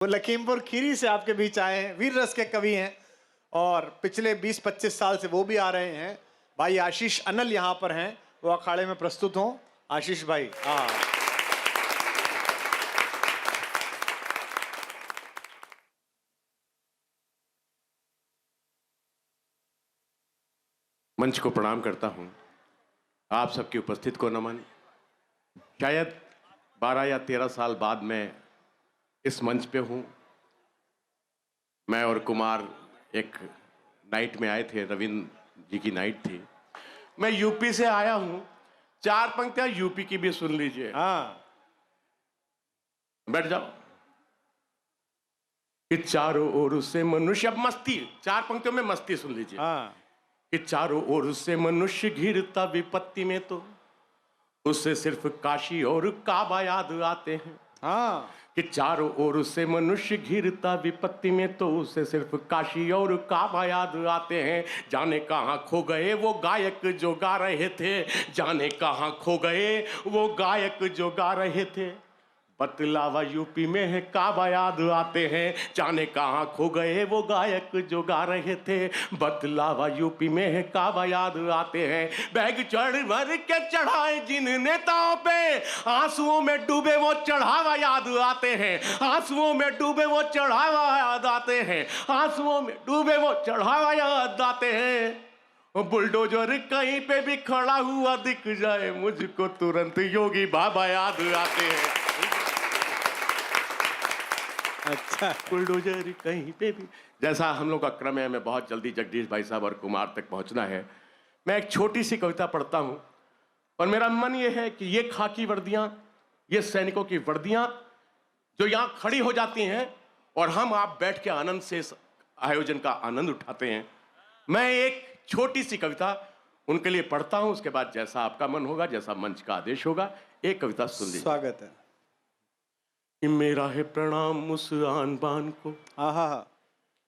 वो लखीमपुर खीरी से आपके बीच आए हैं, वीर रस के कवि हैं और पिछले 20-25 साल से वो भी आ रहे हैं। भाई आशीष अनल यहाँ पर हैं, वो अखाड़े में प्रस्तुत हों। आशीष भाई, हाँ। मंच को प्रणाम करता हूं। आप सबकी उपस्थित को नमन। शायद 12 या 13 साल बाद मैं इस मंच पे हूं। मैं और कुमार एक नाइट में आए थे, रविंद्र जी की नाइट थी। मैं यूपी से आया हूं, 4 पंक्तियां यूपी की भी सुन लीजिए। हाँ, बैठ जाओ। कि चारों ओर से मनुष्य, अब मस्ती, 4 पंक्तियों में मस्ती सुन लीजिए। हाँ। कि चारों ओर से मनुष्य घिरता विपत्ति में, तो उससे सिर्फ काशी और काबा याद आते हैं। हाँ। कि चारों ओर से मनुष्य घिरता विपत्ति में, तो उससे सिर्फ काशी और काबा याद आते हैं। जाने कहाँ खो गए वो गायक जो गा रहे थे, जाने कहाँ खो गए वो गायक जो गा रहे थे। बतलावा यूपी में है काबा याद आते हैं। जाने कहाँ खो गए वो गायक जो गा रहे थे। बतलावा यूपी में है काबा याद आते हैं। बैग चढ़ भर के चढ़ाए जिन नेताओं पे, आंसुओं में डूबे वो चढ़ावा याद आते हैं। आंसुओं में डूबे वो चढ़ावा याद आते हैं। आंसुओं में डूबे वो चढ़ावा याद आते हैं। बुलडोजर कहीं पे भी खड़ा हुआ दिख जाए, मुझको तुरंत योगी बाबा याद आते हैं। अच्छा, बुलडोजर कहीं पे भी, जैसा हम लोग का क्रम है, मैं बहुत जल्दी जगदीश भाई साहब और कुमार तक पहुंचना है। मैं एक छोटी सी कविता पढ़ता हूं और मेरा मन ये है कि ये खाकी वर्दियां, ये सैनिकों की वर्दियां जो यहां खड़ी हो जाती हैं और हम आप बैठ के आनंद से इस आयोजन का आनंद उठाते हैं। मैं एक छोटी सी कविता उनके लिए पढ़ता हूं, उसके बाद जैसा आपका मन होगा, जैसा मंच का आदेश होगा, एक कविता सुन लीजिए। स्वागत है। कि मेरा है प्रणाम उस आन बान को, हाँ।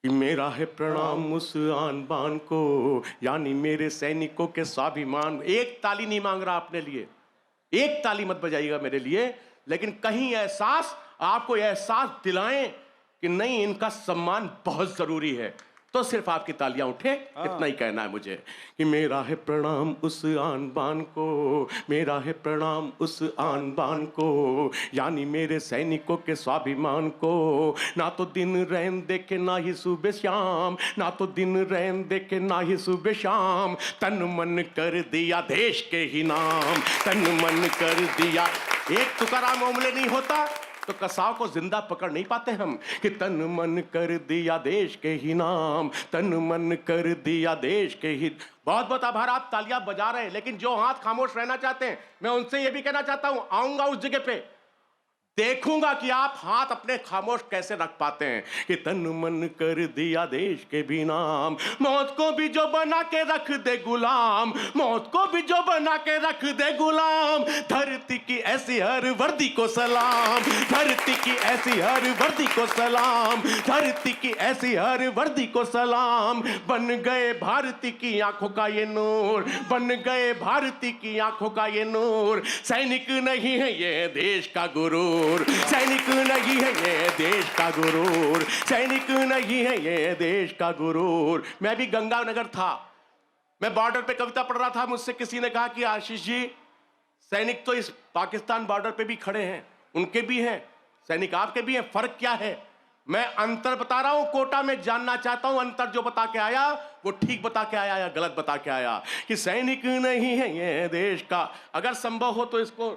कि मेरा है प्रणाम उस आन बान को, यानी मेरे सैनिकों के स्वाभिमान। एक ताली नहीं मांग रहा अपने लिए, एक ताली मत बजाइएगा मेरे लिए, लेकिन कहीं एहसास, आपको एहसास दिलाएं कि नहीं, इनका सम्मान बहुत जरूरी है, तो सिर्फ आपकी तालियां उठे, इतना ही कहना है मुझे। कि मेरा है प्रणाम उस आन बान को, मेरा है प्रणाम उस आन बान को, यानी मेरे सैनिकों के स्वाभिमान को। ना तो दिन रैन देखे ना ही सुबह शाम, ना तो दिन रैन देखे ना ही सुबह शाम, तन मन कर दिया देश के ही नाम, तन मन कर दिया। एक तुकाराम ओमले नहीं होता तो कसाव को जिंदा पकड़ नहीं पाते हम। कि तन मन कर दिया देश के ही नाम, तन मन कर दिया देश के ही। बहुत बहुत आभार, आप तालियां बजा रहे हैं, लेकिन जो हाथ खामोश रहना चाहते हैं, मैं उनसे ये भी कहना चाहता हूं, आऊंगा उस जगह पे, देखूंगा कि आप हाथ अपने खामोश कैसे रख पाते हैं। कि तन मन कर दिया देश के भी नाम, मौत को भी जो बना के रख दे गुलाम, मौत को भी जो बना के रख दे गुलाम। धरती की ऐसी हर वर्दी को सलाम, धरती की ऐसी हर वर्दी को सलाम, धरती की ऐसी हर वर्दी को सलाम। बन गए भारती की आंखों का ये नूर, बन गए भारती की आंखों का ये नूर। सैनिक नहीं है ये देश का गुरूर, सैनिक नहीं है ये देश का गुरूर, सैनिक नहीं है ये देश का गुरूर। मैं भी गंगानगर था, मैं बॉर्डर पे कविता पढ़ रहा था, मुझसे किसी ने कहा कि आशीष जी, सैनिक तो इस पाकिस्तान बॉर्डर पे भी खड़े हैं, उनके भी हैं सैनिक, आपके भी हैं, फर्क क्या है? मैं अंतर बता रहा हूं, कोटा में जानना चाहता हूं अंतर जो बता के आया वो ठीक बता के आया या गलत बता के आया। कि सैनिक नहीं है ये देश का, अगर संभव हो तो इसको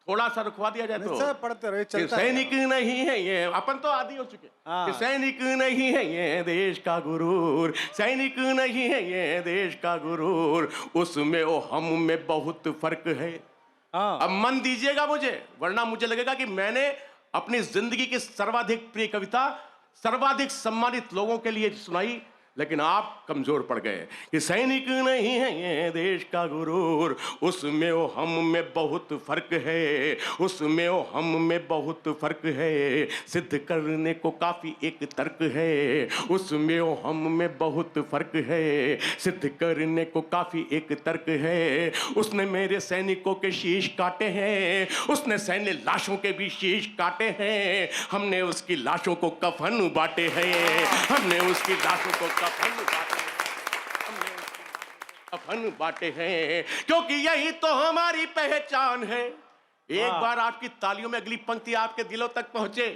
थोड़ा सा रुकवा दिया जाए तो। पढ़ते रहे, चलता है। सैनिक नहीं है ये, अपन तो आदि हो चुके। कि सैनिक नहीं है ये देश का गुरूर, सैनिक नहीं है ये देश का गुरूर, उसमें ओ हम में बहुत फर्क है। अब मन दीजिएगा मुझे, वरना मुझे लगेगा कि मैंने अपनी जिंदगी की सर्वाधिक प्रिय कविता सर्वाधिक सम्मानित लोगों के लिए सुनाई, लेकिन आप कमजोर पड़ गए कि सैनिक नहीं है ये देश का गुरूर, उसमें वो हम में बहुत फर्क है, उसमें वो हम में बहुत फर्क है, सिद्ध करने को काफी एक तर्क है, उसमें वो हम में बहुत फर्क है, सिद्ध करने को काफी एक तर्क है। उसने मेरे सैनिकों के शीश काटे हैं, उसने सैन्य लाशों के भी शीश काटे हैं, हमने उसकी लाशों को कफन बांटे हैं, हमने उसकी लाशों को कफन बांटे हैं, हमने उसकी लाशों को कफन बांटे हैं, क्योंकि यही तो हमारी पहचान है। एक बार आपकी तालियों में अगली पंक्ति आपके दिलों तक पहुंचे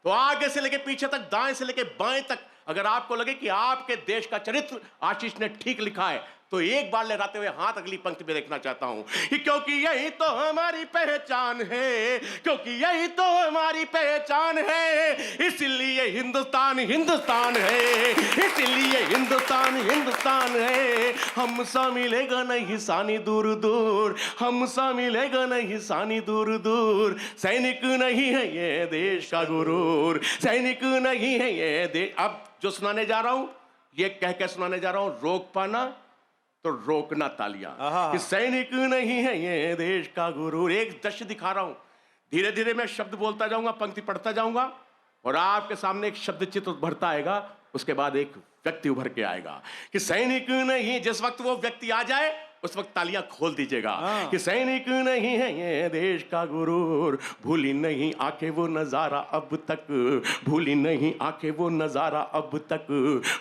तो आगे से लेके पीछे तक, दाएं से लेके बाएं तक, अगर आपको लगे कि आपके देश का चरित्र आशीष ने ठीक लिखा है तो एक बार लहराते हुए हाथ अगली पंक्ति में देखना चाहता हूं कि क्योंकि यही तो हमारी पहचान है, क्योंकि यही तो हमारी पहचान है, इसलिए हिंदुस्तान हिंदुस्तान है, इसलिए हिंदुस्तान हिंदुस्तान है। हमसा मिलेगा नहीं सानी दूर दूर, हमसा मिलेगा नहीं सानी दूर दूर, सैनिक नहीं है ये देश का गुरूर, सैनिक नहीं है ये देश। अब जो सुनाने जा रहा हूं ये कह के सुनाने जा रहा हूं, रोक पाना तो रोकना तालियां, कि सैनिक नहीं है ये देश का गुरूर। एक दृश्य दिखा रहा हूं, धीरे धीरे मैं शब्द बोलता जाऊंगा, पंक्ति पढ़ता जाऊंगा और आपके सामने एक शब्द चित्र उभरता आएगा, उसके बाद एक व्यक्ति उभर के आएगा कि सैनिक नहीं। जिस वक्त वो व्यक्ति आ जाए उस वक्त तालियां खोल दीजिएगा कि सैनिक नहीं है ये देश का गुरूर, भूली नहीं आंखें वो नजारा अब तक, भूली नहीं आंखें वो नजारा अब तक,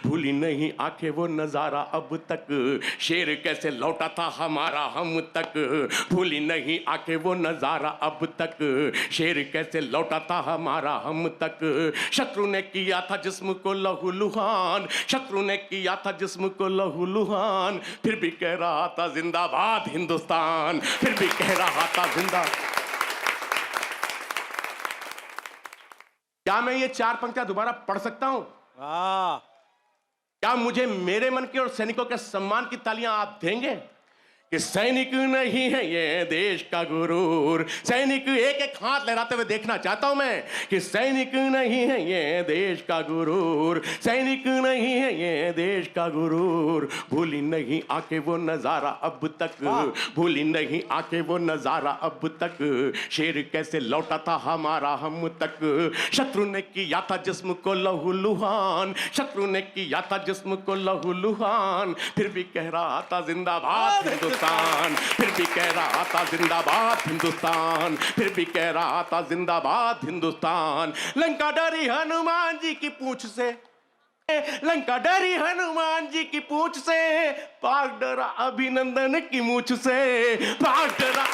भूली नहीं आंखें वो नजारा अब तक, शेर कैसे लौटा था हमारा हम तक, भूली नहीं आंखें वो नजारा अब तक, शेर कैसे लौटा था हमारा हम तक। शत्रु ने किया था जिस्म को लहूलुहान, शत्रु ने किया था जिस्म को लहूलुहान, फिर भी कह रहा था जिंदाबाद हिंदुस्तान, फिर भी कह रहा था जिंदा। क्या मैं ये चार पंक्तियां दोबारा पढ़ सकता हूं? क्या मुझे मेरे मन के और सैनिकों के सम्मान की तालियां आप देंगे कि सैनिक नहीं है ये देश का गुरूर। सैनिक, एक एक हाथ लहराते हुए देखना चाहता हूं मैं कि सैनिक नहीं है ये देश का गुरूर, सैनिक नहीं है ये देश का गुरूर, भूली नहीं आके वो नजारा अब तक, भूली नहीं आके वो नजारा अब तक, शेर कैसे लौटा था हमारा हम तक, शत्रु ने किया था जिस्म को लहूलुहान, शत्रु ने किया था जिस्म को लहूलुहान, फिर भी कह रहा था जिंदाबाद हिंदुस्तान, फिर भी कह रहा था जिंदाबाद हिंदुस्तान, फिर भी कह रहा था जिंदाबाद हिंदुस्तान। लंका डरी हनुमान जी की पूंछ से, लंका डरी हनुमान जी की पूंछ से, पाक डरा अभिनंदन की मूंछ से, पाक डरा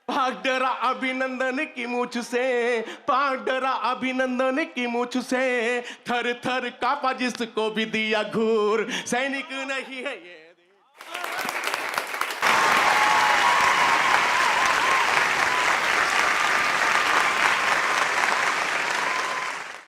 पाक डरा अभिनंदन की मूंछ से, पाक डरा अभिनंदन की मूंछ से, थर थर कांपा जिसको भी दिया घूर, सैनिक नहीं है ये